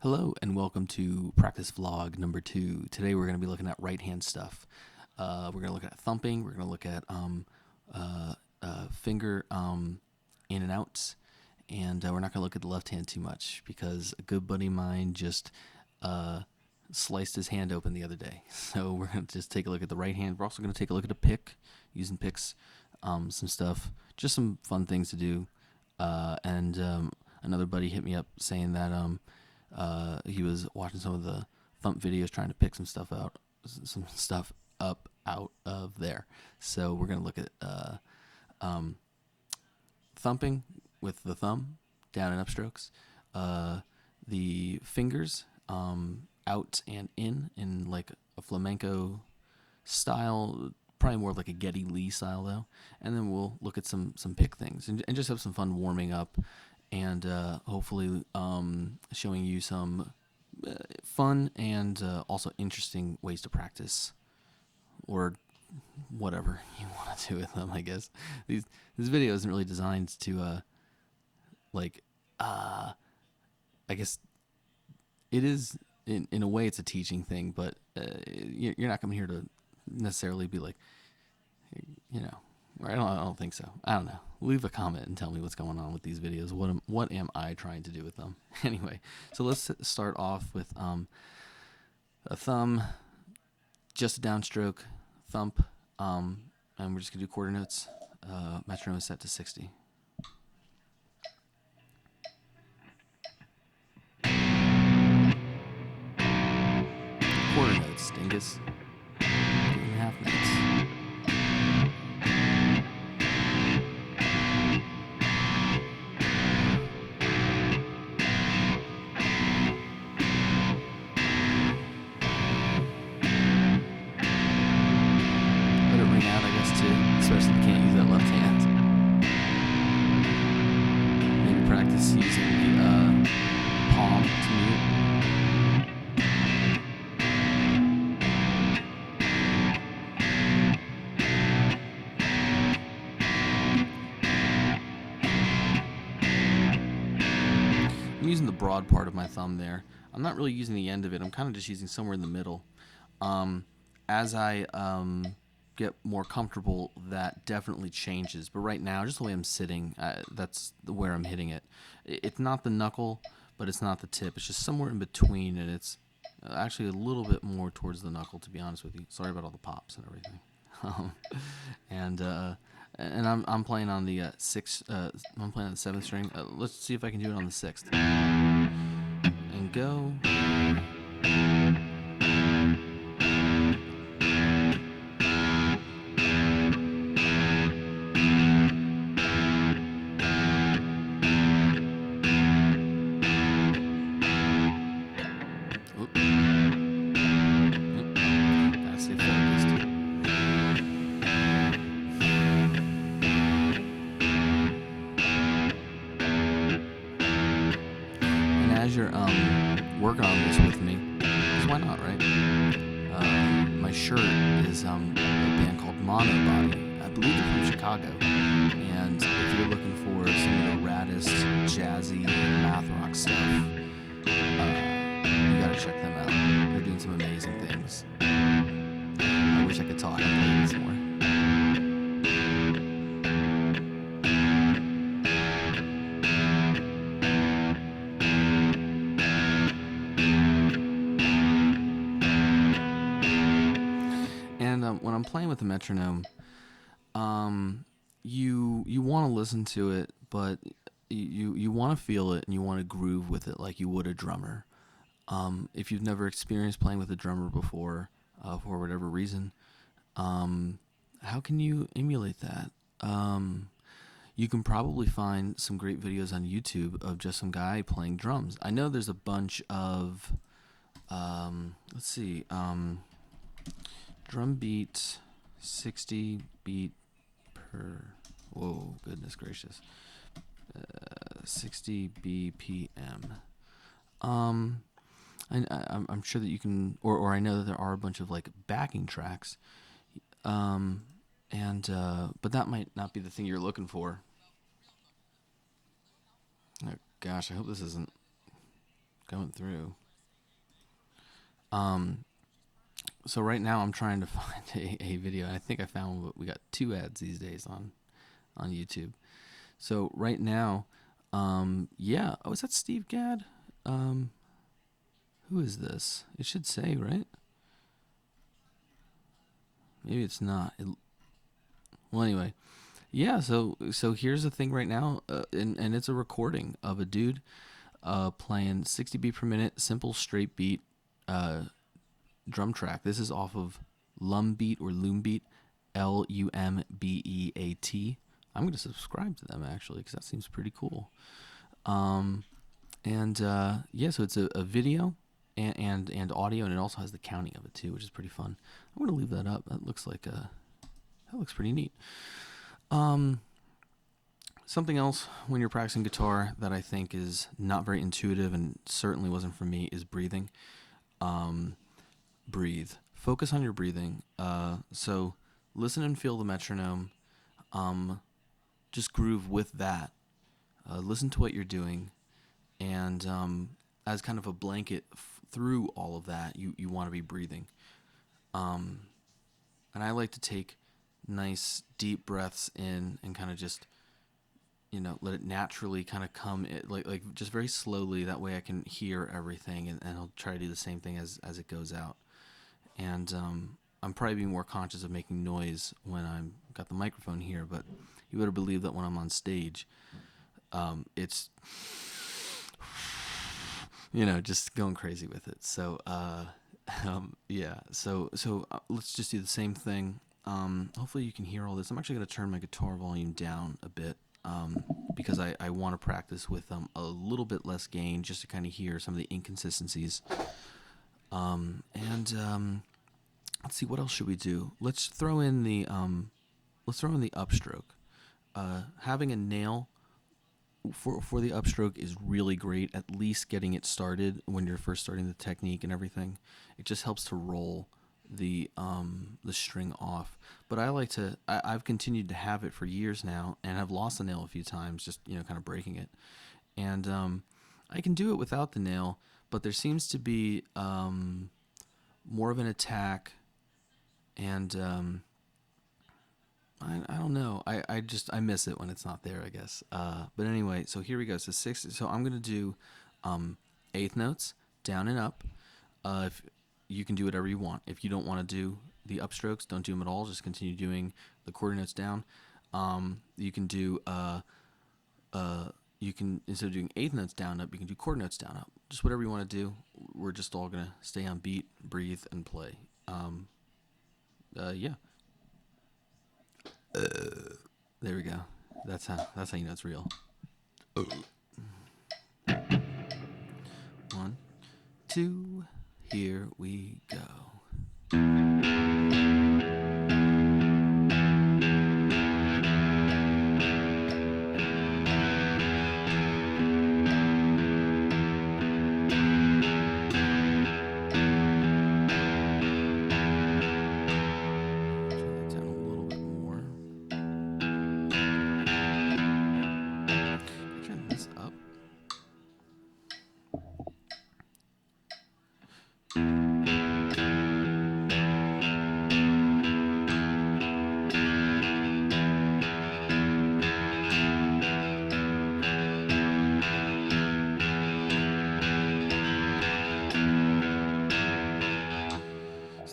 Hello and welcome to practice vlog number 2. Today we're going to be looking at right hand stuff. We're going to look at thumping. We're going to look at finger in and outs, and we're not going to look at the left hand too much because a good buddy of mine just sliced his hand open the other day. So we're going to just take a look at the right hand. We're also going to take a look at a pick, using picks, some stuff, just some fun things to do. And another buddy hit me up saying that he was watching some of the thump videos, trying to pick some stuff out of there. So we're gonna look at thumping with the thumb, down and up strokes, the fingers, out and in like a flamenco style, probably more like a Geddy Lee style though. And then we'll look at some pick things and just have some fun warming up, and hopefully showing you some fun and also interesting ways to practice, or whatever you want to do with them, I guess. This video isn't really designed to I guess it is in a way it's a teaching thing, but you're not coming here to necessarily be like, you know, I don't think so. I don't know. Leave a comment and tell me what's going on with these videos. What am I trying to do with them? Anyway, so let's start off with a thumb, just a downstroke, thump, and we're just gonna do quarter notes. Metronome is set to 60. Quarter notes, dingus. 2.5 notes. Especially if you can't use that left hand. Maybe practice using the palm to mute. I'm using the broad part of my thumb there. I'm not really using the end of it. I'm kind of just using somewhere in the middle. As I get more comfortable, that definitely changes, but right now, just the way I'm sitting, that's where I'm hitting it. It's not the knuckle, but it's not the tip. It's just somewhere in between, and it's actually a little bit more towards the knuckle, to be honest with you. Sorry about all the pops and everything. And I'm playing on the I'm playing on the 7th string. Let's see if I can do it on the 6th. And go. As you're working on this with me, because why not, right? My shirt is a band called Mono Body. I believe they're from Chicago. And if you're looking for some of the raddest, jazzy, math rock stuff, you gotta check them out. They're doing some amazing things. I wish I could talk and play this more. When I'm playing with the metronome, you want to listen to it, but you want to feel it and you want to groove with it like you would a drummer. If you've never experienced playing with a drummer before, for whatever reason, how can you emulate that? You can probably find some great videos on YouTube of just some guy playing drums. I know there's a bunch of, let's see, drum beat, 60 beat per, whoa, goodness gracious, 60 BPM. I'm sure that you can, or I know that there are a bunch of like backing tracks, but that might not be the thing you're looking for. Oh, gosh, I hope this isn't going through. Um, so right now I'm trying to find a video. I think I found what we got 2 ads these days on YouTube. So right now, yeah. Oh, is that Steve Gadd? Um, who is this? It should say, right? Maybe it's not. Well, anyway, yeah. So here's the thing right now, and it's a recording of a dude playing 60 beat per minute, simple straight beat uh, drum track. This is off of Lumbeat or Loombeat, Lumbeat. I'm gonna subscribe to them actually because that seems pretty cool. Um, and yeah, so it's a video and audio, and it also has the counting of it too, which is pretty fun. I'm gonna leave that up. That looks like that looks pretty neat. Um, Something else when you're practicing guitar that I think is not very intuitive and certainly wasn't for me is breathing. Um, Breathe. Focus on your breathing. So listen and feel the metronome. Um, just groove with that. Listen to what you're doing, and as kind of a blanket through all of that, you want to be breathing. Um, and I like to take nice deep breaths in and kind of just let it naturally kind of come like just very slowly. That way I can hear everything, and I'll try to do the same thing as it goes out. And I'm probably being more conscious of making noise when I'm got the microphone here, but you better believe that when I'm on stage, it's just going crazy with it. So yeah, so let's just do the same thing. Hopefully you can hear all this. I'm actually going to turn my guitar volume down a bit, because I want to practice with a little bit less gain, just to kind of hear some of the inconsistencies. And let's see, what else should we do? Let's throw in the upstroke. Having a nail for the upstroke is really great. At least getting it started when you're first starting the technique and everything, it just helps to roll the string off. But I've continued to have it for years now, and I've lost the nail a few times, just kind of breaking it. And I can do it without the nail, but there seems to be more of an attack, and I don't know. I miss it when it's not there, I guess. But anyway, so here we go. So I'm gonna do eighth notes down and up. If you can do whatever you want. If you don't want to do the upstrokes, don't do them at all. Just continue doing the quarter notes down. You can do you can, instead of doing eighth notes down up, you can do quarter notes down up. Just whatever you want to do. We're just all gonna stay on beat, breathe, and play. Yeah. There we go. That's how you know it's real. 1, 2, here we go.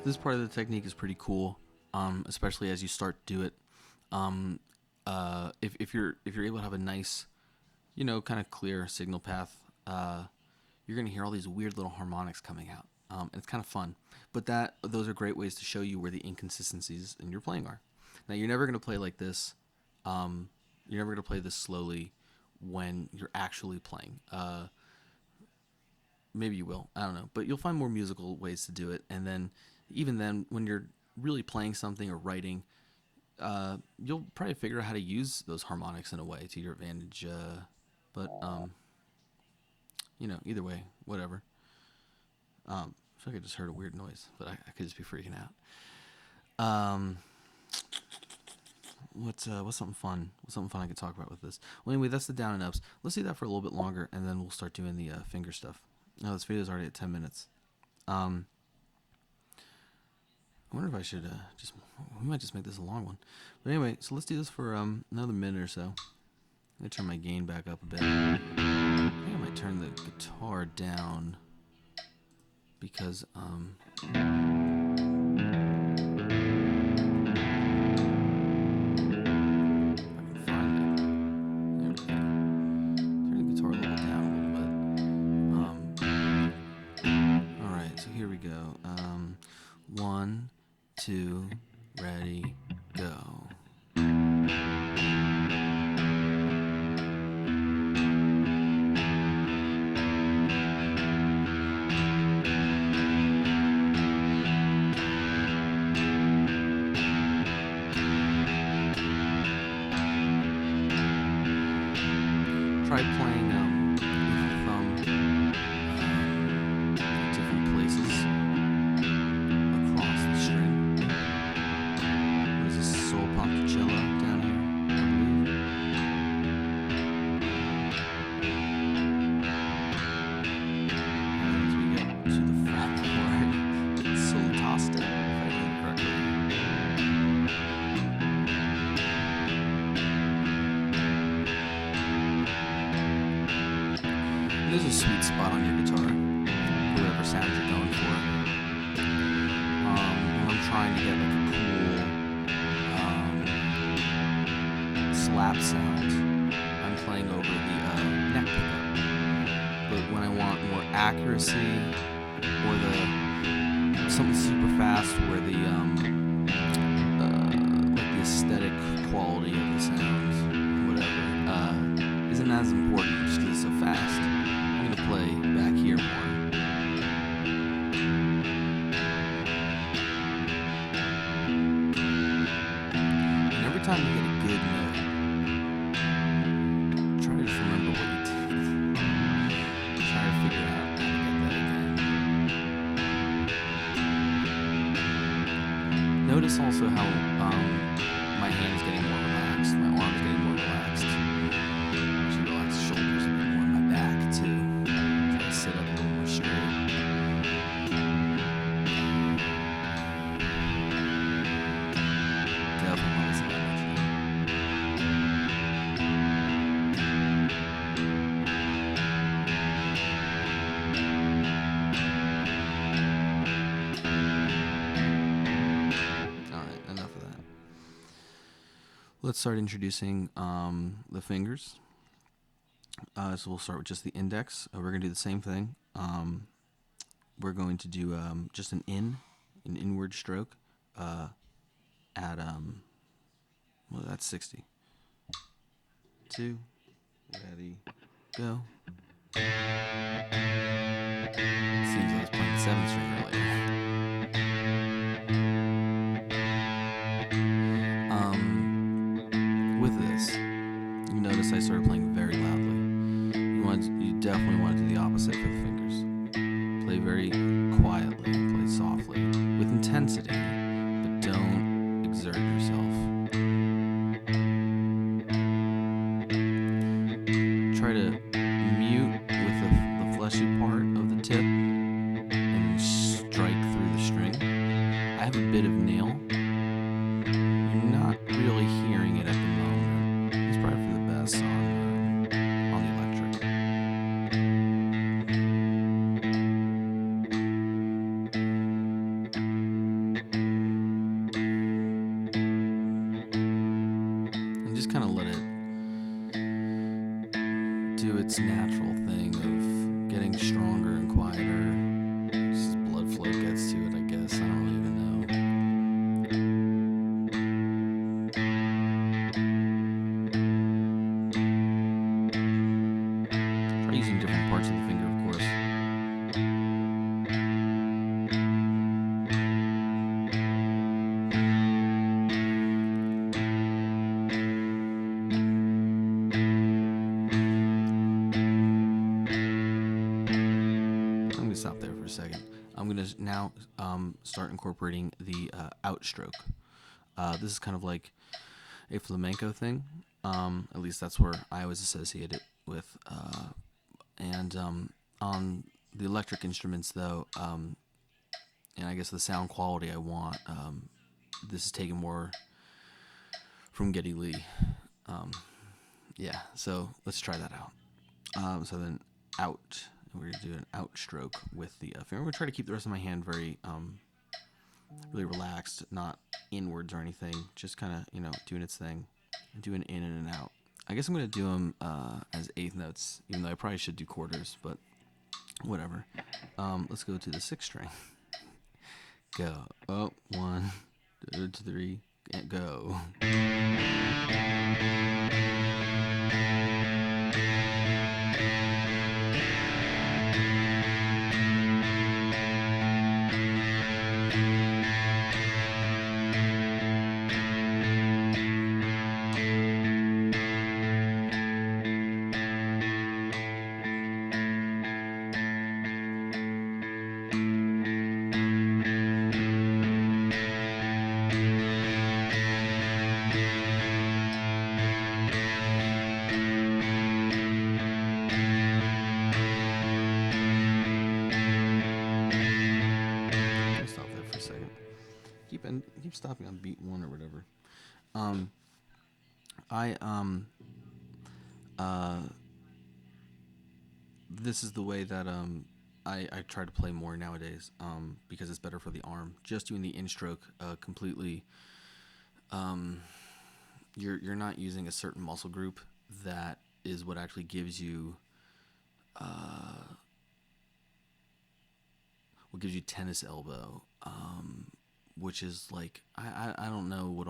This part of the technique is pretty cool, especially as you start to do it. If you're able to have a nice, kind of clear signal path, you're gonna hear all these weird little harmonics coming out, and it's kind of fun. But those are great ways to show you where the inconsistencies in your playing are. Now you're never gonna play like this. You're never gonna play this slowly when you're actually playing. Maybe you will, I don't know, but you'll find more musical ways to do it, and then even then, when you're really playing something or writing, you'll probably figure out how to use those harmonics in a way to your advantage. But either way, whatever. I feel like I just heard a weird noise, but I could just be freaking out. What's something fun? What's something fun I could talk about with this? Well, anyway, that's the down and ups. Let's do that for a little bit longer, and then we'll start doing the finger stuff. Oh, this video is already at 10 minutes. I wonder if I should we might just make this a long one. But anyway, so let's do this for another minute or so. I'm going to turn my gain back up a bit. I think I might turn the guitar down because I can find it. There we go. Turn the guitar a little down a little bit. Alright, so here we go. 1, 2, ready, go. Try playing with the thumb different places across the string. There's a soul pop cello down here, I believe. And as we get to the fret chord, it's solitaste, if I remember correctly. There's a sweet spot on your guitar, whatever sound you're going for. When I'm trying to get like a cool slap sound, I'm playing over the neck pickup. But when I want more accuracy, or something super fast, where the like the aesthetic quality of the sounds, whatever, isn't as important just because it's so fast. I'm going to play back here more. And every time you get a good note, try to just remember what you did. Try to figure out how to get that again. Notice also how my hand's getting more relaxed, my arm's getting more relaxed. I should relax the shoulders a bit more, and my back too. Try to sit up a little more straight. Definitely want to listen to that much now. Alright, enough of that. Let's start introducing the fingers. So we'll start with just the index. We're going to do the same thing. We're going to do just an inward stroke at, well, that's 60. 2, ready, go. It seems I was playing the 7th string earlier. With this, you notice I started playing very loudly. You definitely want to do the opposite for the fingers. Play very quietly, play softly, with intensity, but don't exert yourself. Try to mute with the fleshy part of the tip and strike through the string. I have a bit of nail. You're not really hearing it at the moment. It's probably for the best on the electric. And just kind of let it do its natural thing of getting stronger and quieter. Just as blood flow gets to it, I guess. I don't really even know. Try using different parts of the finger, of course. Stop there for a second. I'm going to now start incorporating the outstroke. This is kind of like a flamenco thing. At least that's where I always associate it with. And on the electric instruments, though, and I guess the sound quality I want, this is taken more from Geddy Lee. Yeah, so let's try that out. So then out, we're going to do an out stroke with the finger. We're going to try to keep the rest of my hand very, really relaxed, not inwards or anything, just kind of, doing its thing, and doing in and out. I guess I'm going to do them as eighth notes, even though I probably should do quarters, but whatever. Let's go to the sixth string. Go. Oh, 1, 2, 3, and go. Keep stopping on beat 1 or whatever. This is the way that I try to play more nowadays, because it's better for the arm. Just doing the in stroke completely, you're not using a certain muscle group that is what actually gives you tennis elbow, which is like I don't know what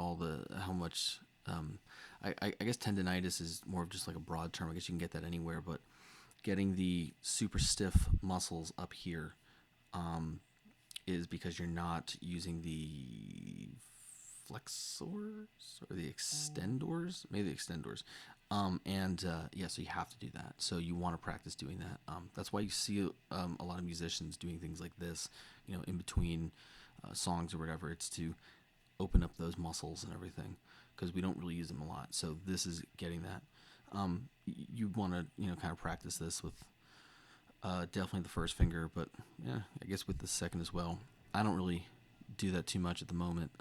how much I guess tendonitis is more of just like a broad term. I guess you can get that anywhere, but getting the super stiff muscles up here is because you're not using the flexors or the extendors, maybe the extendors. So you have to do that. So you want to practice doing that. That's why you see a lot of musicians doing things like this, in between songs or whatever. It's to open up those muscles and everything, because we don't really use them a lot. So this is getting that. You want to, kind of practice this with definitely the first finger, but yeah, I guess with the second as well. I don't really do that too much at the moment.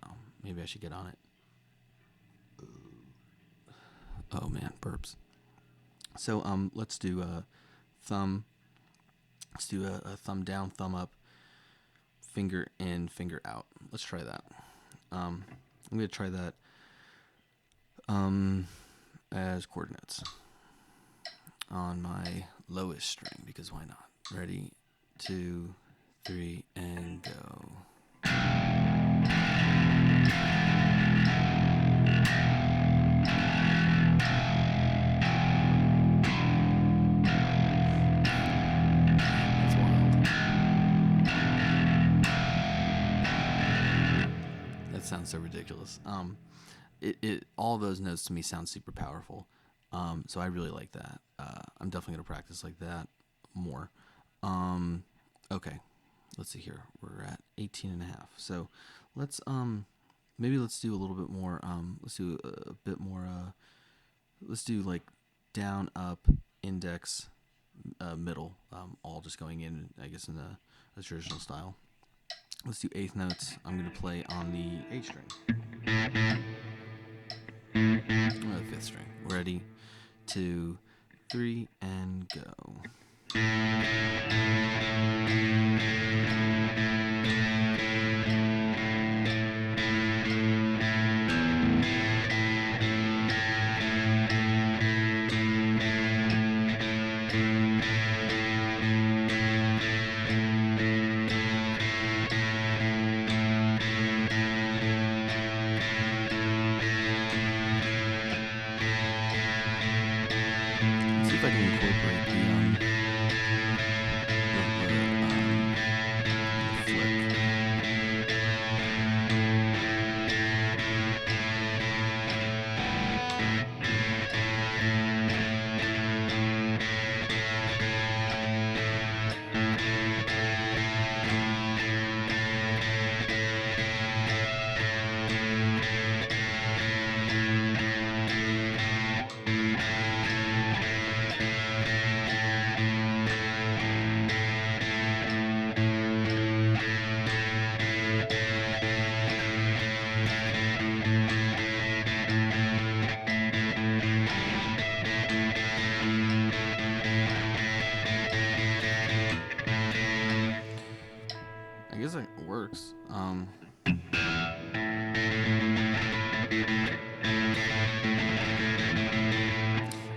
Maybe I should get on it. Oh man, burps. So let's do a thumb. Let's do a thumb down, thumb up, finger in, finger out. Let's try that. I'm gonna try that as chord notes on my lowest string, because why not? Ready, 2, 3, and go. That's wild. That sounds so ridiculous. All those notes to me sound super powerful. So I really like that. I'm definitely gonna practice like that more. Okay, let's see here. We're at 18 and a half. So let's maybe let's do a little bit more. Let's do a bit more. Let's do like down, up, index, middle. All just going in, I guess, in the traditional style. Let's do eighth notes. I'm gonna play on the A string. Or the fifth string. Ready, 2, 3, and go. See if I can incorporate upstrokes. I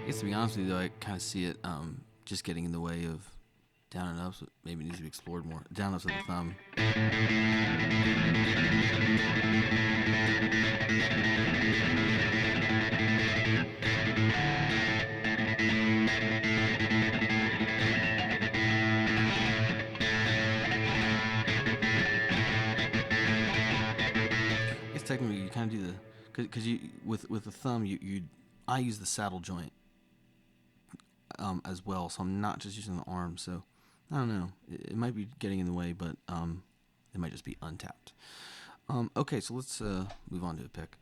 guess to be honest with you, though, I kind of see it just getting in the way of down and ups. Maybe needs to be explored more. Down ups with the thumb. I guess technically you kind of do the because you with the thumb I use the saddle joint as well, so I'm not just using the arm. So I don't know. It might be getting in the way, but it might just be untapped. Okay, so let's move on to a pick.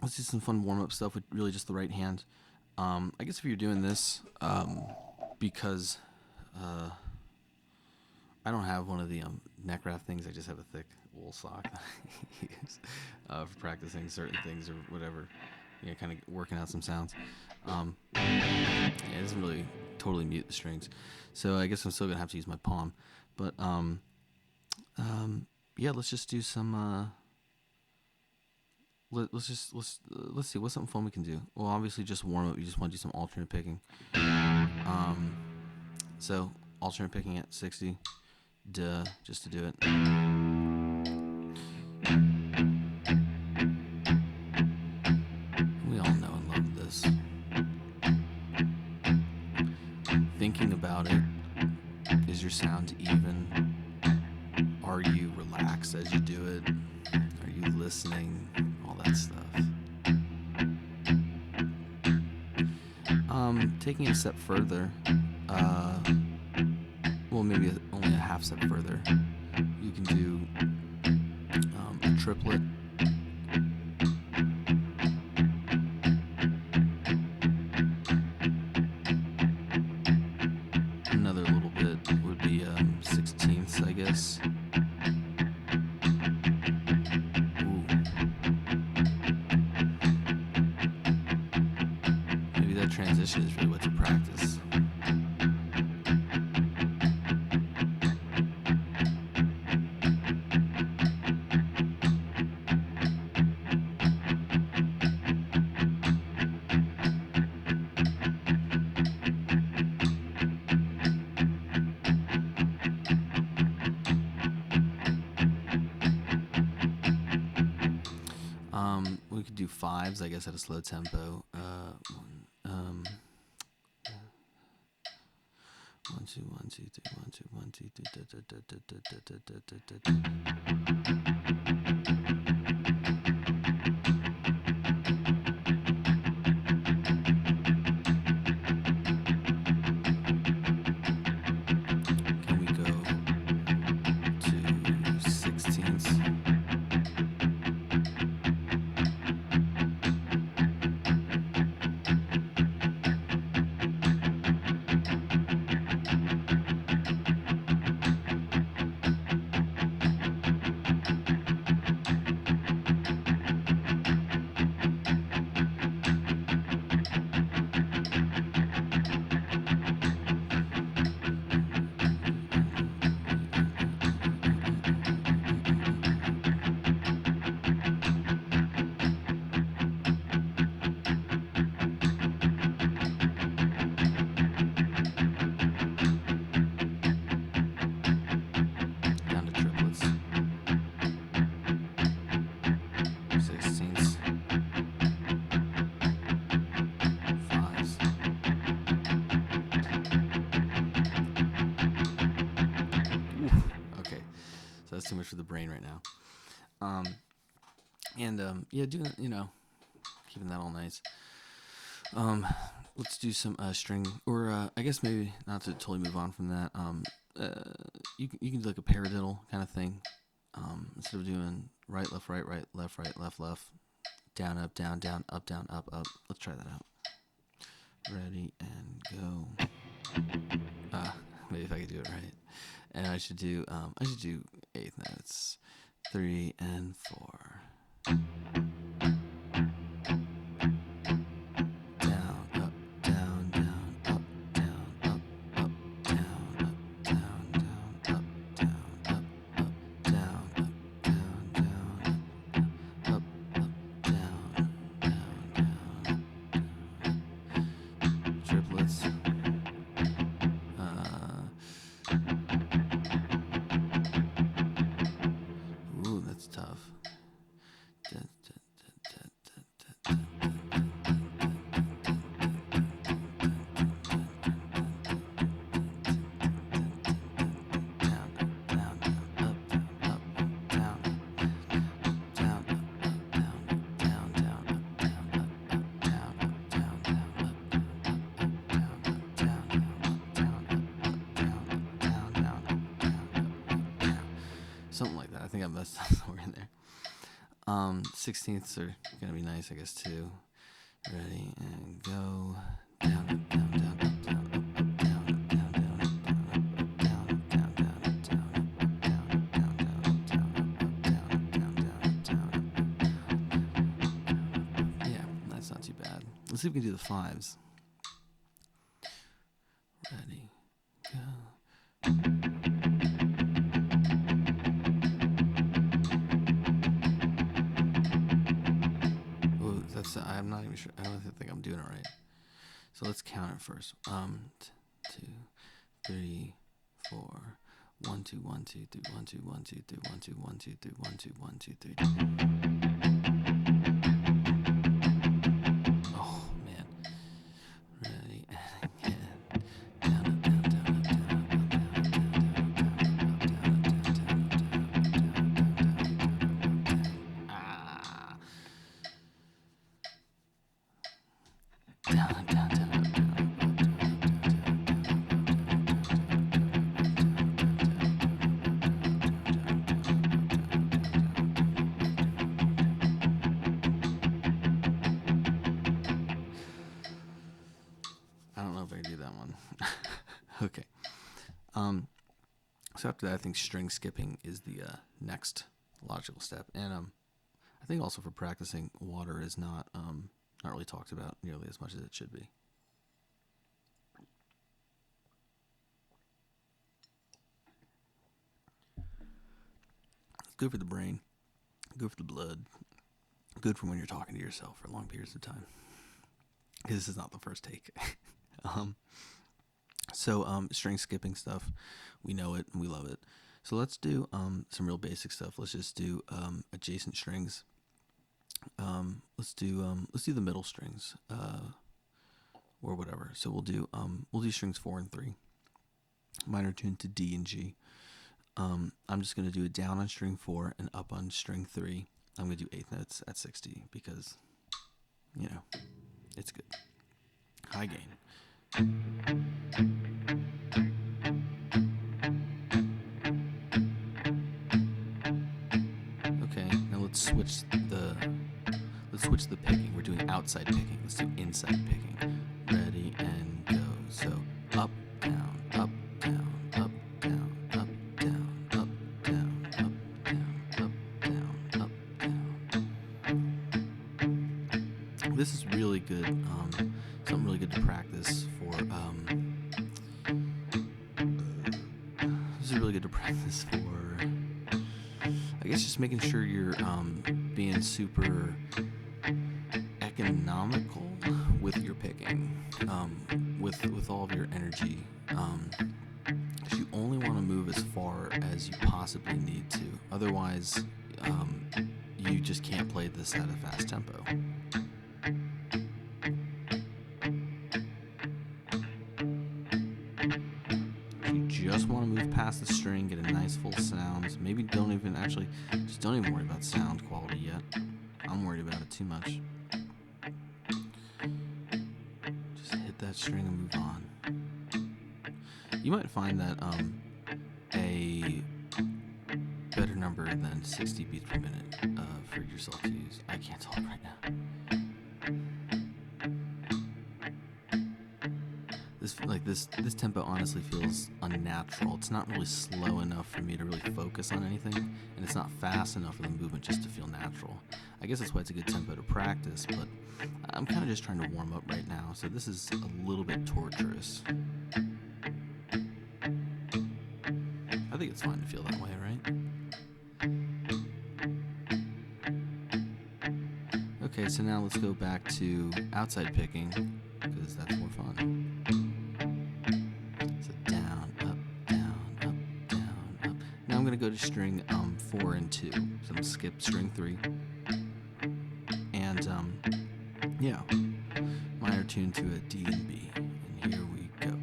Let's do some fun warm-up stuff with really just the right hand. I guess if you're doing this, because I don't have one of the neck wrap things, I just have a thick wool sock that I use for practicing certain things or whatever. Kind of working out some sounds. It doesn't really totally mute the strings, so I guess I'm still gonna have to use my palm. But let's just do some. Let's see what's something fun we can do. Well, obviously just warm up. You just want to do some alternate picking. So alternate picking at 60, just to do it. We all know and love this. Thinking about it. Is your sound even? Are you relaxed as you do it? Are you listening? All that stuff. Taking it a step further, maybe only a half step further, you can do a triplet. Another little bit would be 16ths, I guess. Transition is really what to practice. We could do fives, I guess, at a slow tempo. 1 2 1 2 3 1 2 1 2 3 Can we go to 16ths? That's too much for the brain right now. Doing keeping that all nice. Let's do some string, or I guess maybe not to totally move on from that. You can do like a paradiddle kind of thing. Instead of doing right, left, left, left, down, up, down, up, down, up, up. Let's try that out. Ready and go. Maybe if I could do it right. And I should do eighth notes, 3 and 4. Down, up, down, down, up, down, up, down, up, down, down, up, down, up, something like that. I think I messed up somewhere in there. 16ths are gonna be nice, I guess, too. Ready and go. Down, up, down, down, up, down, up, up, down, up, down, down, up, down, up, down, up, down, down, up, down, up, down, down, up, down, up, down, up, down, down, up, down, up. Yeah, that's not too bad. Let's see if we can do the 5s. Ready, go. I'm not even sure. I don't think I'm doing it right. So let's count it first. 2, 3, 4. 1, 2, 1, 2, 3, 1, 2, 1, 2, 3, 1, 2, 1, 2, 3, 1, 2, 1, 2, 3. Oh man. Ready and again. Down, up, down, down, up, down, up, down, down, down, I don't know if I can do that one. Okay. So after that, I think string skipping is the next logical step, and I think also for practicing, water is not really talked about nearly as much as it should be. It's good for the brain, good for the blood, good for when you're talking to yourself for long periods of time. Because this is not the first take. So string skipping stuff, we know it and we love it. So let's do some real basic stuff. Let's just do adjacent strings. Let's do the middle strings, or whatever. So we'll do strings 4 and 3, minor tuned to D and G. I'm just gonna do it down on string 4 and up on string 3. I'm gonna do 8th notes at 60 because, you know, it's good. High gain. Okay, now let's switch the picking. We're doing outside picking. Let's do inside picking. Ready and go. So up, down, up, down, up, down, up, down, up, down, up, down, up, down, up, down. This is really good. Something really good to practice for. This is really good to practice for. I guess just making sure you're being super economical with your picking, with all of your energy. You only want to move as far as you possibly need to. Otherwise, you just can't play this at a fast tempo. Just want to move past the string, get a nice full sound. Maybe don't even worry about sound quality yet. I'm worried about it too much. Just hit that string and move on. You might find that a better number than 60 beats per minute for yourself to use. I can't talk right now. This tempo honestly feels unnatural. It's not really slow enough for me to really focus on anything, and it's not fast enough for the movement just to feel natural. I guess that's why it's a good tempo to practice, but I'm kind of just trying to warm up right now, so this is a little bit torturous. I think it's fine to feel that way, right? Okay, so now let's go back to outside picking, because that's more fun. I'm going to go to string 4 and 2. So I'm going to skip string 3. And, yeah, minor tune to a D and B. And here we go.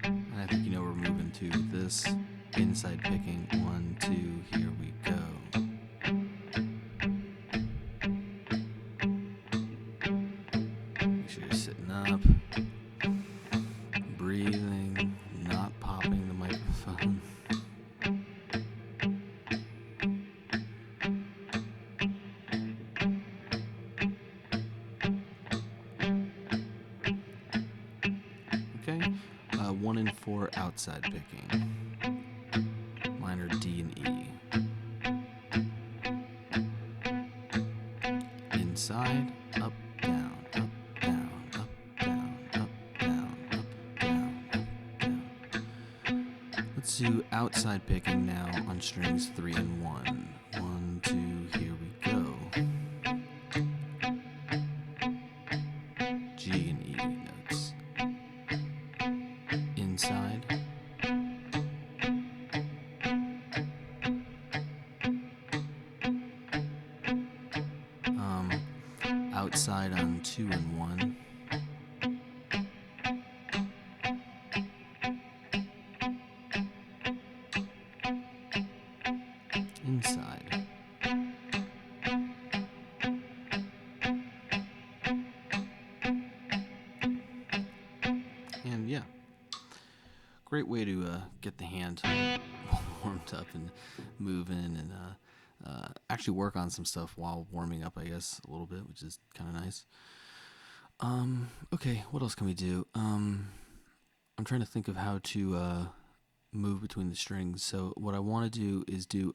And I think you know we're moving to this inside picking. 1, 2, here we go. Make sure you're sitting up. 1 and 4 outside picking. Minor D and E. Inside, up, down, up, down, up, down, up, down, up, down, up, down. Let's do outside picking now on strings 3 and 1. 1, 2, here we go. G and E notes. Inside. Outside on 2 and 1. Inside. And yeah, great way to get the hand warmed up and moving and actually work on some stuff while warming up, I guess, a little bit, which is kind of nice. Okay, what else can we do? I'm trying to think of how to move between the strings. So what I want to do is I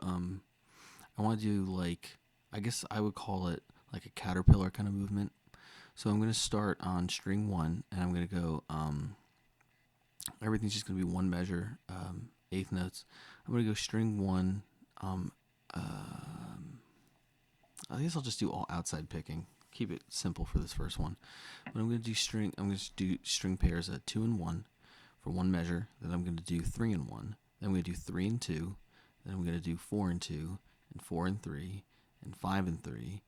want to do like, I guess I would call it like a caterpillar kind of movement. So I'm going to start on string 1, and I'm going to go, everything's just going to be one measure, eighth notes. I'm going to go string 1, I guess I'll just do all outside picking. Keep it simple for this first one. But I'm going to do string pairs at 2 and 1 for one measure. Then I'm going to do 3 and 1. Then I'm going to do 3 and 2. Then I'm going to do 4 and 2, and 4 and 3, and 5 and 3,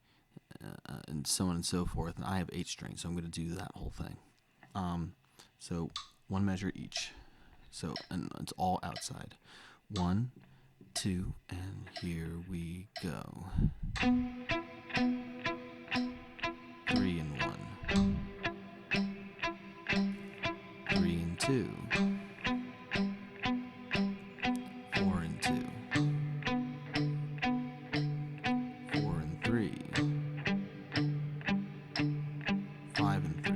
and so on and so forth. And I have 8 strings, so I'm going to do that whole thing. So one measure each. So, and it's all outside. 1, 2, and here we go. 3 and 1. 3 and 2. 4 and 2. 4 and 3. 5 and 3.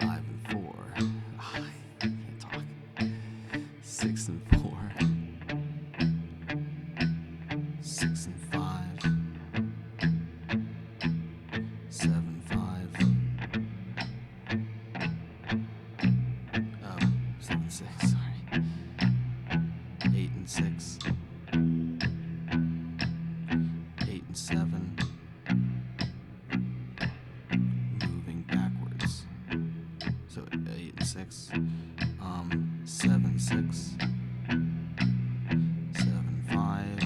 5 and 4. I can't talk. 6 and 4. 6 and 5. 7, 5. 7, 6, sorry. 8 and 6. 8 and 7. Moving backwards. So 8 and 6. 7, 6. 7, 5.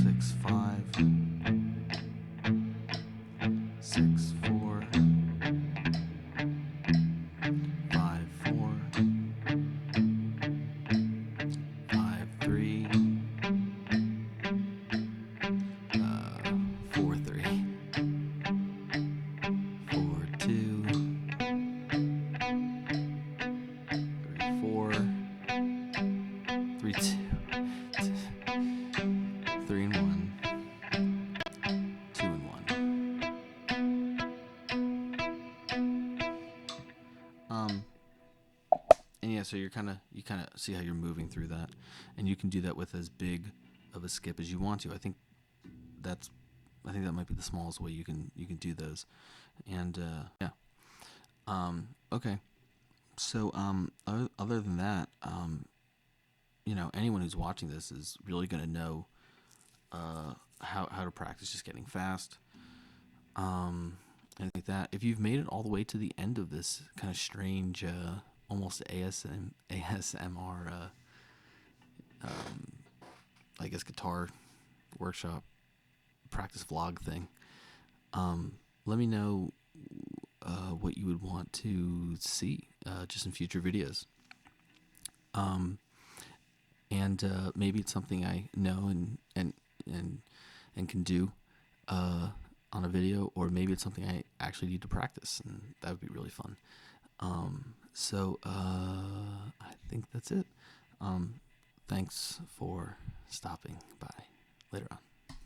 6, 5. 6, 4. 5, 4. 5, 3. 4, 3. 4, 2. 3, 4. 3, 2. 3 and 1. 2 and 1. And yeah, so you kind of see how you're moving through that, and you can do that with as big of a skip as you want to. I think that might be the smallest way you can do those. And yeah. Okay. So other than that, anyone who's watching this is really going to know how to practice just getting fast, and like that. If you've made it all the way to the end of this kind of strange, almost ASMR, I guess guitar workshop practice vlog thing, let me know what you would want to see just in future videos. And maybe it's something I know and can do on a video, or maybe it's something I actually need to practice, and that would be really fun. So I think that's it. Thanks for stopping by. Later on.